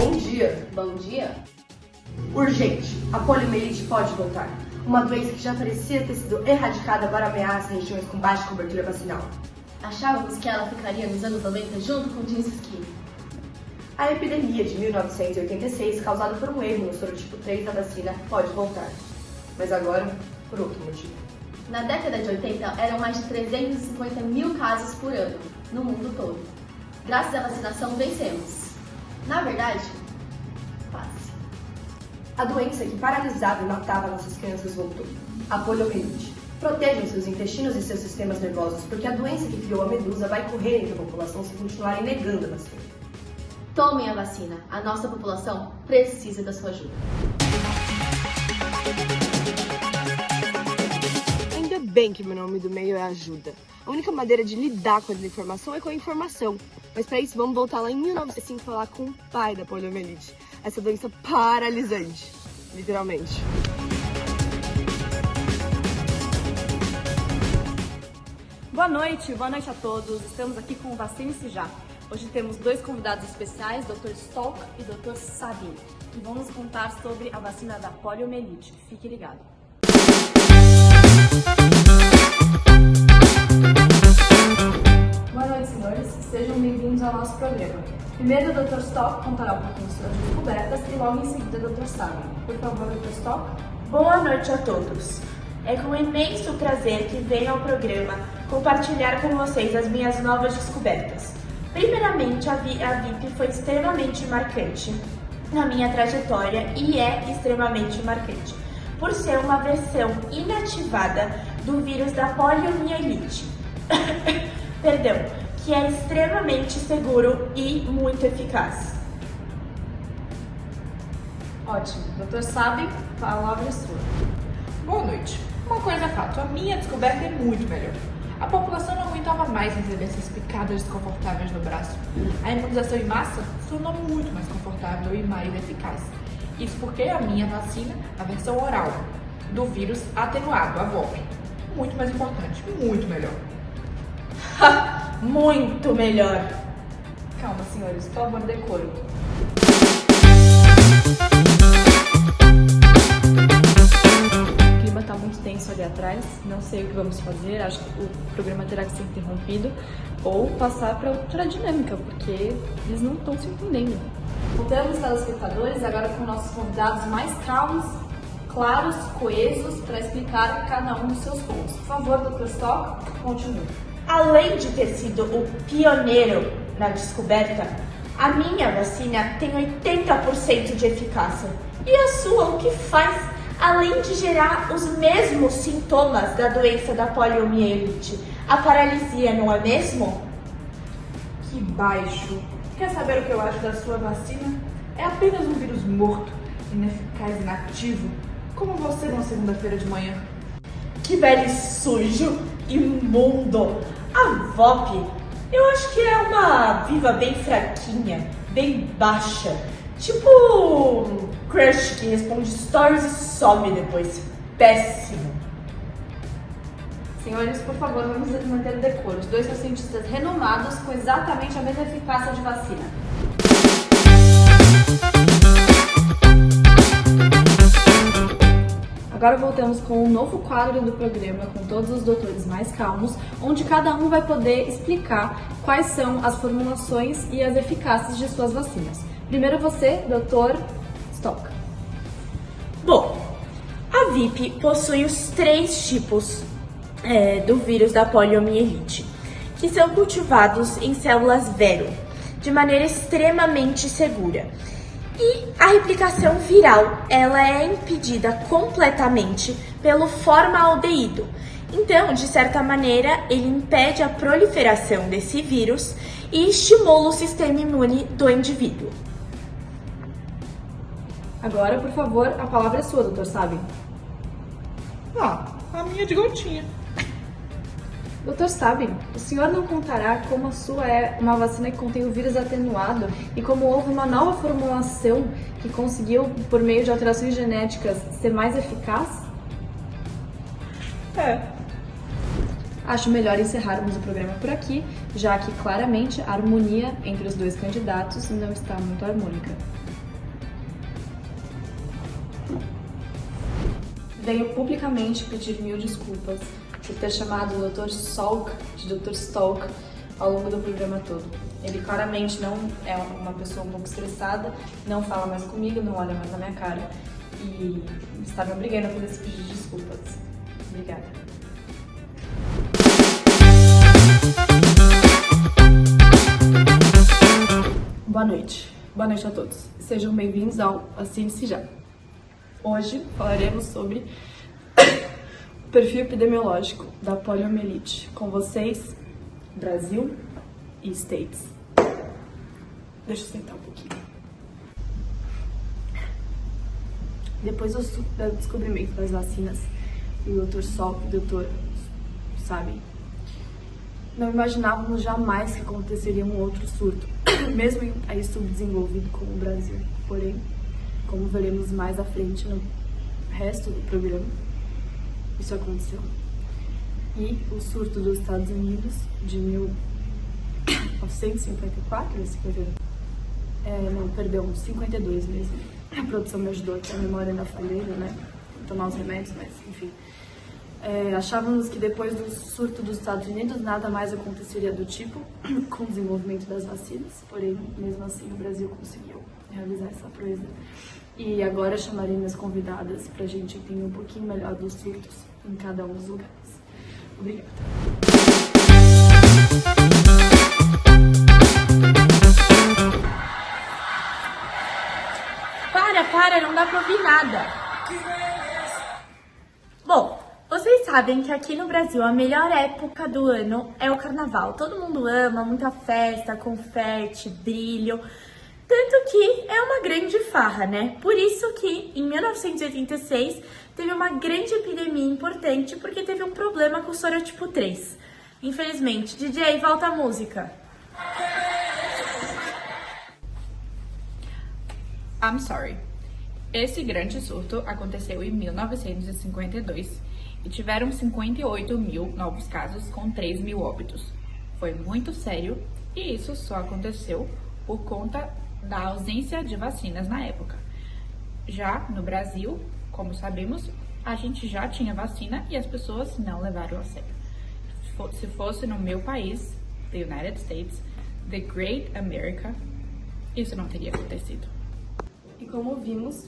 Bom dia. Bom dia. Urgente. A poliomielite pode voltar. Uma doença que já parecia ter sido erradicada agora ameaça regiões com baixa cobertura vacinal. Achávamos que ela ficaria nos anos 90 junto com o Dinskine. A epidemia de 1986, causada por um erro no sorotipo 3 da vacina, pode voltar. Mas agora, por outro motivo. Na década de 80, eram mais de 350 mil casos por ano, no mundo todo. Graças à vacinação, vencemos. Na verdade, quase. A doença que paralisava e matava nossas crianças voltou. A poliomielite. Protejam seus intestinos e seus sistemas nervosos, porque a doença que criou a medusa vai correr entre a população se continuarem negando a vacina. Tomem a vacina. A nossa população precisa da sua ajuda. Ainda bem que meu nome do meio é ajuda. A única maneira de lidar com a desinformação é com a informação. Mas para isso, vamos voltar lá em 1905 falar com o pai da poliomielite. Essa doença paralisante, literalmente. Boa noite a todos. Estamos aqui com o Vacine-se Já. Hoje temos dois convidados especiais, Dr. Stock e Dr. Sabin, que vão nos contar sobre a vacina da poliomielite. Fique ligado. Boa noite, senhores. Sejam bem-vindos ao nosso programa. Primeiro, o Dr. Stock contará um pouquinho sobre as descobertas e logo em seguida, o Dr. Sabin. Por favor, Dr. Stock. Boa noite a todos. É com imenso prazer que venho ao programa compartilhar com vocês as minhas novas descobertas. Primeiramente, a VIP foi extremamente marcante na minha trajetória e é extremamente marcante por ser uma versão inativada do vírus da poliomielite. Perdão, que é extremamente seguro e muito eficaz. Ótimo. Dr. Sabin, a palavra é sua. Boa noite. Uma coisa é fato, a minha descoberta é muito melhor. A população não aguentava mais receber essas picadas desconfortáveis no braço. A imunização em massa se tornou muito mais confortável e mais eficaz. Isso porque a minha vacina, a versão oral do vírus atenuado, a VOP, muito mais importante, muito melhor. Muito melhor. Calma, senhores. Por favor, decoro. O clima está muito tenso ali atrás. Não sei o que vamos fazer. Acho que o programa terá que ser interrompido ou passar para outra dinâmica, porque eles não estão se entendendo. Voltamos, telespectadores, agora com nossos convidados mais calmos, claros, coesos, para explicar cada um dos seus pontos. Por favor, Dr. Stock, continue. Além de ter sido o pioneiro na descoberta, a minha vacina tem 80% de eficácia. E a sua, o que faz? Além de gerar os mesmos sintomas da doença da poliomielite, a paralisia, não é mesmo? Que baixo. Quer saber o que eu acho da sua vacina? É apenas um vírus morto, ineficaz e inativo, como você numa segunda-feira de manhã. Que velho sujo, imundo. A VOP, eu acho que é uma viva bem fraquinha, bem baixa. Tipo um crush que responde stories e some depois. Péssimo. Senhores, por favor, vamos manter o decoro. Os dois são cientistas renomados com exatamente a mesma eficácia de vacina. Agora voltamos com um novo quadro do programa, com todos os doutores mais calmos, onde cada um vai poder explicar quais são as formulações e as eficácias de suas vacinas. Primeiro você, Dr. Stock. Bom, a VIP possui os 3 tipos do vírus da poliomielite, que são cultivados em células vero, de maneira extremamente segura. E a replicação viral, ela é impedida completamente pelo formaldeído. Então, de certa maneira, ele impede a proliferação desse vírus e estimula o sistema imune do indivíduo. Agora, por favor, a palavra é sua, Dr. Sabin. A minha de gotinha. Dr. Sabin, o senhor não contará como a sua é uma vacina que contém o vírus atenuado e como houve uma nova formulação que conseguiu, por meio de alterações genéticas, ser mais eficaz? Acho melhor encerrarmos o programa por aqui, já que claramente a harmonia entre os dois candidatos não está muito harmônica. Venho publicamente pedir mil desculpas por ter chamado o Dr. Salk de Dr. Stalk ao longo do programa todo. Ele claramente não é uma pessoa um pouco estressada, não fala mais comigo, não olha mais na minha cara e está me obrigando por esse pedido de desculpas. Obrigada. Boa noite a todos. Sejam bem-vindos ao Assine-se Já. Hoje falaremos sobre o perfil epidemiológico da poliomielite. Com vocês, Brasil e States. Deixa eu sentar um pouquinho. Depois do descobrimento das vacinas, o Dr. Salk, o doutor, sabe, não imaginávamos jamais que aconteceria um outro surto, mesmo em país subdesenvolvido como o Brasil. Porém, como veremos mais à frente no resto do programa, isso aconteceu. E o surto dos Estados Unidos de 1954, 52 mesmo. A produção me ajudou aqui, a memória ainda falheira, né? Tomar os remédios, mas enfim. Achávamos que depois do surto dos Estados Unidos nada mais aconteceria do tipo com o desenvolvimento das vacinas, porém, mesmo assim, o Brasil conseguiu realizar essa proeza. E agora chamarei minhas convidadas para a gente entender um pouquinho melhor dos surtos em cada um dos lugares. Obrigada. Para, não dá pra ouvir nada. Bom, vocês sabem que aqui no Brasil a melhor época do ano é o carnaval. Todo mundo ama, muita festa, confete, brilho. Tanto que é uma grande farra, né? Por isso que em 1986 teve uma grande epidemia importante porque teve um problema com o sorotipo 3. Infelizmente. DJ, volta a música. I'm sorry. Esse grande surto aconteceu em 1952 e tiveram 58 mil novos casos com 3 mil óbitos. Foi muito sério e isso só aconteceu por conta da ausência de vacinas na época. Já no Brasil, como sabemos, a gente já tinha vacina e as pessoas não levaram a sério. Se fosse no meu país, the United States, the Great America, isso não teria acontecido. E como vimos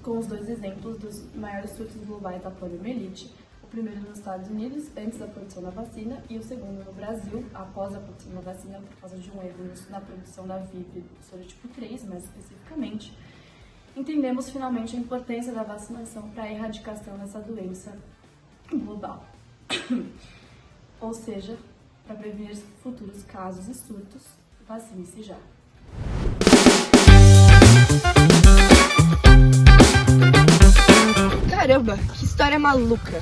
com os dois exemplos dos maiores surtos globais da poliomielite, o primeiro nos Estados Unidos, antes da produção da vacina, e o segundo no Brasil, após a produção da vacina, por causa de um erro na produção da VIP do sorotipo 3, mais especificamente, entendemos finalmente a importância da vacinação para a erradicação dessa doença global. Ou seja, para prevenir futuros casos e surtos, vacine-se já. Caramba, que história maluca.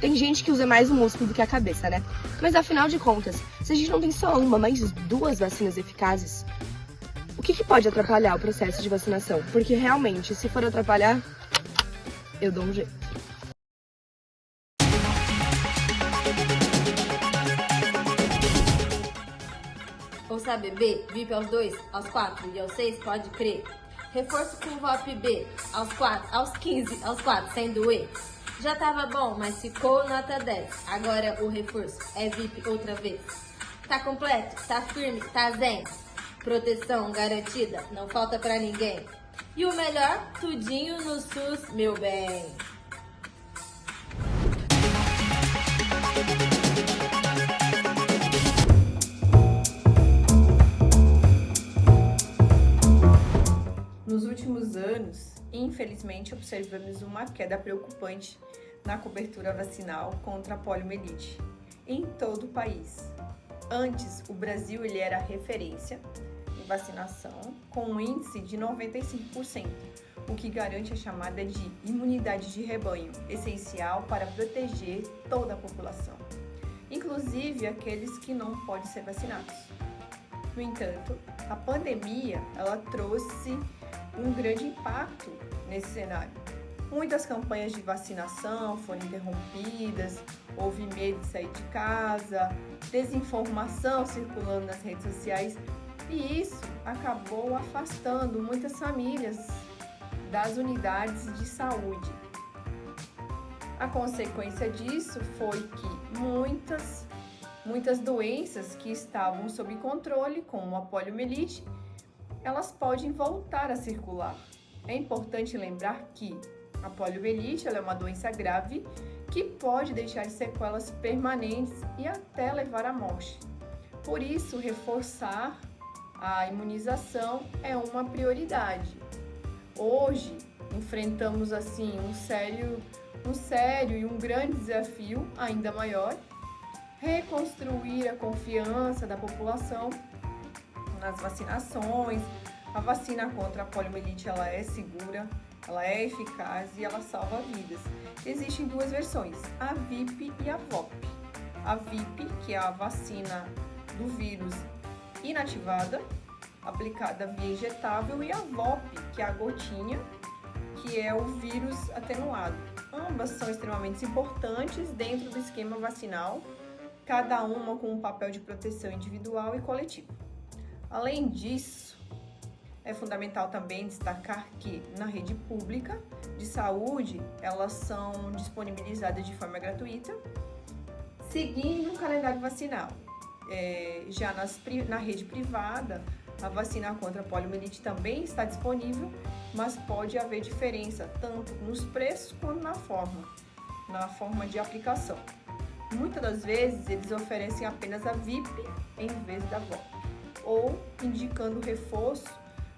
Tem gente que usa mais o músculo do que a cabeça, né? Mas afinal de contas, se a gente não tem só uma, mas 2 vacinas eficazes, o que pode atrapalhar o processo de vacinação? Porque realmente, se for atrapalhar, eu dou um jeito. Ouça bebê, VIP aos 2, aos 4 e aos 6, pode crer. Reforço com VOP B, aos 4, aos 15, aos 4, sem doer. Já tava bom, mas ficou nota 10. Agora o reforço é VIP outra vez. Tá completo, tá firme, tá zen. Proteção garantida, não falta pra ninguém. E o melhor, tudinho no SUS, meu bem. Nos últimos anos, infelizmente, observamos uma queda preocupante na cobertura vacinal contra a poliomielite em todo o país. Antes, o Brasil era referência em vacinação com um índice de 95%, o que garante a chamada de imunidade de rebanho, essencial para proteger toda a população, inclusive aqueles que não podem ser vacinados. No entanto, a pandemia ela trouxe um grande impacto nesse cenário. Muitas campanhas de vacinação foram interrompidas, houve medo de sair de casa, desinformação circulando nas redes sociais e isso acabou afastando muitas famílias das unidades de saúde. A consequência disso foi que muitas doenças que estavam sob controle, como a poliomielite, elas podem voltar a circular. É importante lembrar que a poliomielite ela é uma doença grave que pode deixar sequelas permanentes e até levar à morte. Por isso, reforçar a imunização é uma prioridade. Hoje, enfrentamos assim um sério e um grande desafio ainda maior: reconstruir a confiança da população nas vacinações. A vacina contra a poliomielite ela é segura, ela é eficaz e ela salva vidas. Existem duas versões, a VIP e a VOP. A VIP, que é a vacina do vírus inativada, aplicada via injetável, e a VOP, que é a gotinha, que é o vírus atenuado. Ambas são extremamente importantes dentro do esquema vacinal, cada uma com um papel de proteção individual e coletivo. Além disso, é fundamental também destacar que na rede pública de saúde elas são disponibilizadas de forma gratuita, seguindo o calendário vacinal. Já na rede privada, a vacina contra a poliomielite também está disponível, mas pode haver diferença tanto nos preços quanto na forma de aplicação. Muitas das vezes eles oferecem apenas a VIP em vez da VOP, ou indicando reforço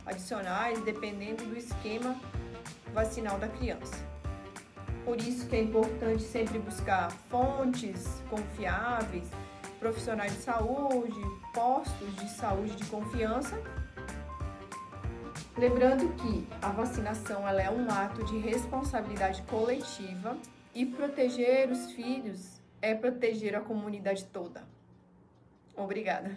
adicionais dependendo do esquema vacinal da criança. Por isso que é importante sempre buscar fontes confiáveis, profissionais de saúde, postos de saúde de confiança. Lembrando que a vacinação ela é um ato de responsabilidade coletiva e proteger os filhos é proteger a comunidade toda. Obrigada.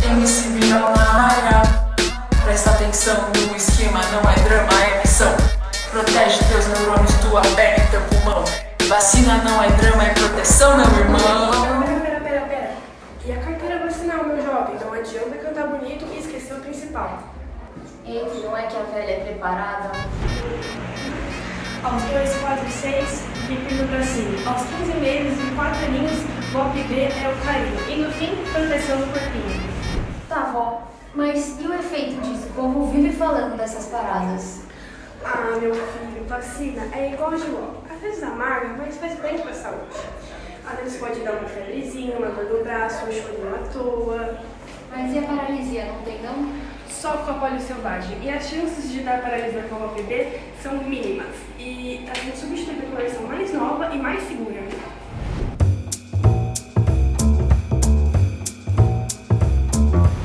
MC Vinão na área, presta atenção, o esquema não é drama, é missão. Protege teus neurônios, tua perna e teu pulmão. Vacina não é drama, é proteção, meu irmão. Pera. E a carteira vacinal, meu jovem? Não adianta cantar bonito e esquecer o principal. Entre, não é que a velha é preparada? Aos 2, 4, 6, VIP no bracinho. Aos 15 meses e 4 aninhos, VOP B é o carinho. E no fim, proteção no corpinho. Tá, vó. Mas e o efeito disso? O povo vive falando dessas paradas. Ah, meu filho, vacina é igual giló. Às vezes amarga, mas faz bem pra saúde. Às vezes pode dar uma febrezinha, uma dor no braço, um chorinho à toa. Mas e a paralisia, não tem não? Só com a polio selvagem. E as chances de dar paralisia com a VOP B são mínimas. E a gente substitui por uma versão mais nova e mais segura.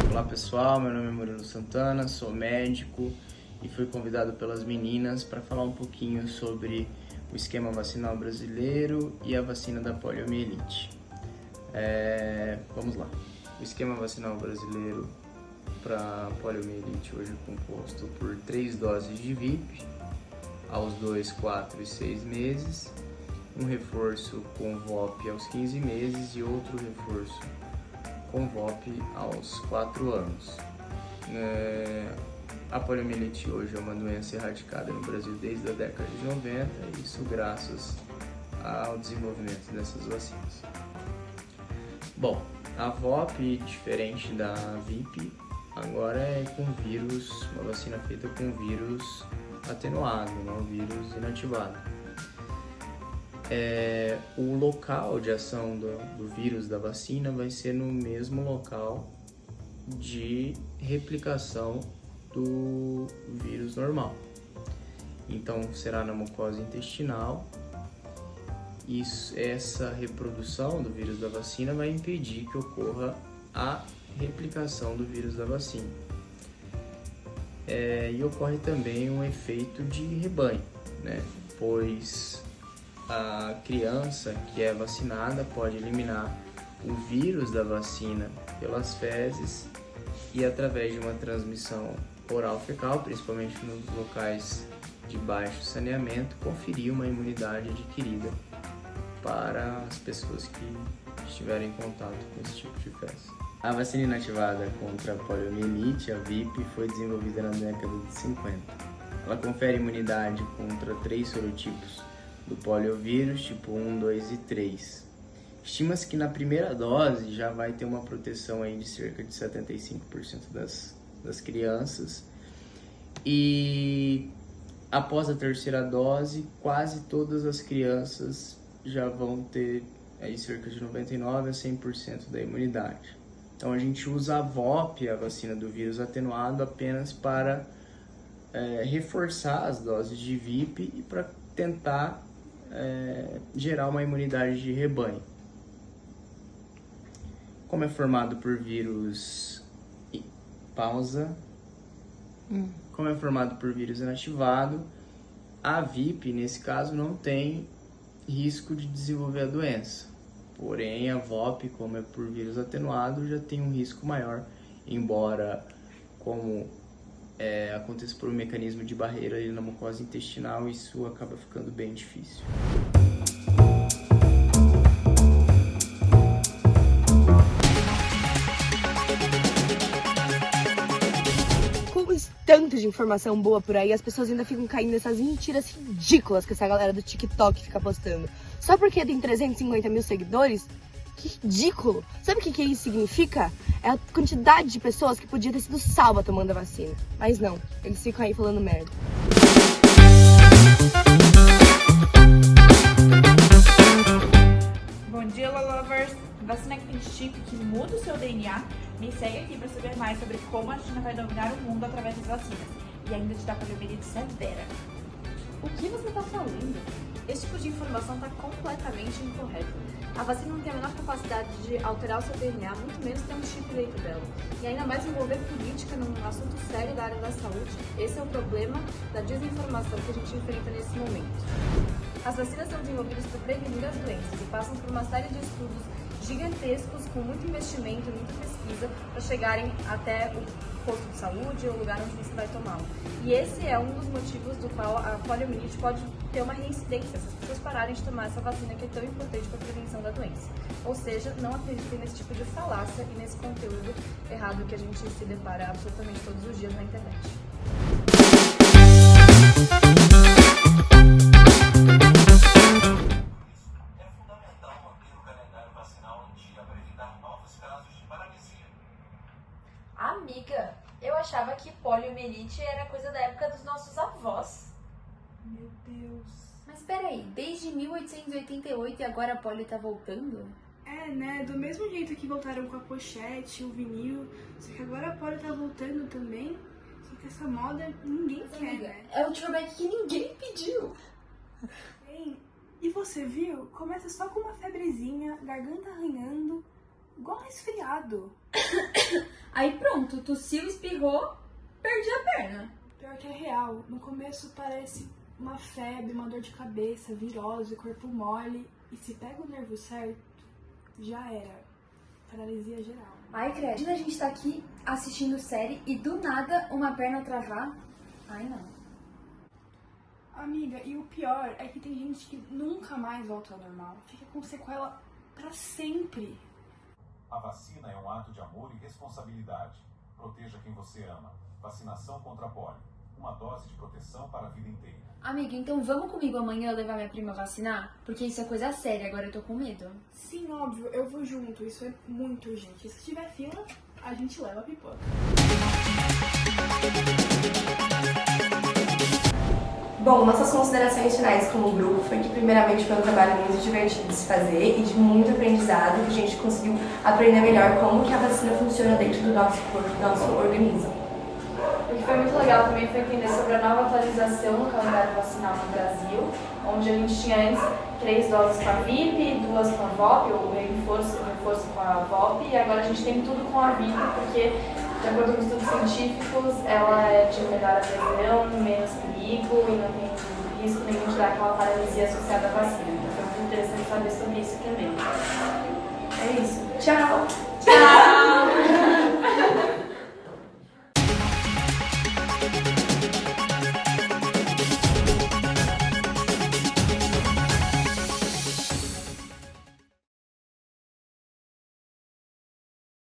Olá pessoal, meu nome é Murilo Santana, sou médico e fui convidado pelas meninas para falar um pouquinho sobre o esquema vacinal brasileiro e a vacina da poliomielite. Vamos lá. O esquema vacinal brasileiro para poliomielite hoje é composto por 3 doses de VIP aos 2, 4 e 6 meses, um reforço com VOP aos 15 meses e outro reforço com VOP aos 4 anos. A poliomielite hoje é uma doença erradicada no Brasil desde a década de 90, isso graças ao desenvolvimento dessas vacinas. Bom, a VOP, diferente da VIP, agora é com vírus, uma vacina feita com vírus atenuado, não vírus inativado. O local de ação do vírus da vacina vai ser no mesmo local de replicação do vírus normal. Então será na mucosa intestinal. Essa reprodução do vírus da vacina vai impedir que ocorra a replicação do vírus da vacina. E ocorre também um efeito de rebanho, né? Pois a criança que é vacinada pode eliminar o vírus da vacina pelas fezes e através de uma transmissão oral fecal, principalmente nos locais de baixo saneamento, conferir uma imunidade adquirida para as pessoas que estiverem em contato com esse tipo de fezes. A vacina inativada contra a poliomielite, a VIP, foi desenvolvida na década de 50. ela confere imunidade contra 3 sorotipos do poliovírus, tipo 1, 2 e 3. Estima-se que na primeira dose já vai ter uma proteção aí de cerca de 75% das crianças. E após a terceira dose, quase todas as crianças já vão ter aí cerca de 99% a 100% da imunidade. Então a gente usa a VOP, a vacina do vírus atenuado, apenas para reforçar as doses de VIP e para tentar gerar uma imunidade de rebanho. Como é formado por vírus Como é formado por vírus inativado, a VIP, nesse caso, não tem risco de desenvolver a doença. Porém, a VOP, como é por vírus atenuado, já tem um risco maior, embora, como aconteça por um mecanismo de barreira ali na mucosa intestinal, isso acaba ficando bem difícil. Tanto de informação boa por aí, as pessoas ainda ficam caindo nessas mentiras ridículas que essa galera do TikTok fica postando. Só porque tem 350 mil seguidores? Que ridículo! Sabe o que isso significa? É a quantidade de pessoas que podia ter sido salva tomando a vacina. Mas não, eles ficam aí falando merda. Bom dia, Lolovers! Vacina que tem chip que muda o seu DNA. Me segue aqui para saber mais sobre como a China vai dominar o mundo através das vacinas e ainda te dá poliomielite severa. O que você está falando? Esse tipo de informação está completamente incorreto. A vacina não tem a menor capacidade de alterar o seu DNA, muito menos ter um chip dentro dela. E ainda mais envolver política num assunto sério da área da saúde. Esse é o problema da desinformação que a gente enfrenta nesse momento. As vacinas são desenvolvidas para prevenir as doenças e passam por uma série de estudos gigantescos, com muito investimento, muita pesquisa, para chegarem até o posto de saúde ou o lugar onde você vai tomá-lo. E esse é um dos motivos do qual a poliomielite pode ter uma reincidência, se as pessoas pararem de tomar essa vacina que é tão importante para a prevenção da doença. Ou seja, não acreditem nesse tipo de falácia e nesse conteúdo errado que a gente se depara absolutamente todos os dias na internet. Amiga, eu achava que poliomielite era coisa da época dos nossos avós. Meu Deus. Mas peraí, desde 1888 e agora a polio tá voltando? É, né? Do mesmo jeito que voltaram com a pochete, o vinil, só que agora a polio tá voltando também. Só que essa moda ninguém quer, amiga, né? é um throwback que ninguém pediu. Hein? E você viu? Começa só com uma febrezinha, garganta arranhando, igual resfriado. Aí pronto, tossiu, espirrou, perdi a perna. Pior que é real. No começo parece uma febre, uma dor de cabeça, virose, corpo mole. E se pega o nervo certo, já era. Paralisia geral. Ai, credo. Imagina a gente tá aqui assistindo série e do nada uma perna travar. Ai, não. Amiga, e o pior é que tem gente que nunca mais volta ao normal. Fica com sequela pra sempre. A vacina é um ato de amor e responsabilidade. Proteja quem você ama. Vacinação contra a polio. Uma dose de proteção para a vida inteira. Amiga, então vamos comigo amanhã levar minha prima vacinar? Porque isso é coisa séria, agora eu tô com medo. Sim, óbvio, eu vou junto. Isso é muito urgente. Se tiver fila, a gente leva a pipoca. Bom, nossas considerações finais como grupo foi que primeiramente foi um trabalho muito divertido de se fazer e de muito aprendizado, que a gente conseguiu aprender melhor como que a vacina funciona dentro do nosso corpo, do nosso organismo. O que foi muito legal também foi entender sobre a nova atualização no calendário vacinal no Brasil, onde a gente tinha antes 3 doses com a VIP, 2 com a VOP, ou reforço com a VOP, e agora a gente tem tudo com a VIP, porque, de acordo com estudos científicos, ela é de melhor adesão, menos perigo e não tem risco nenhum de dar aquela paralisia associada à vacina. Então foi muito interessante saber sobre isso também. É isso. Tchau!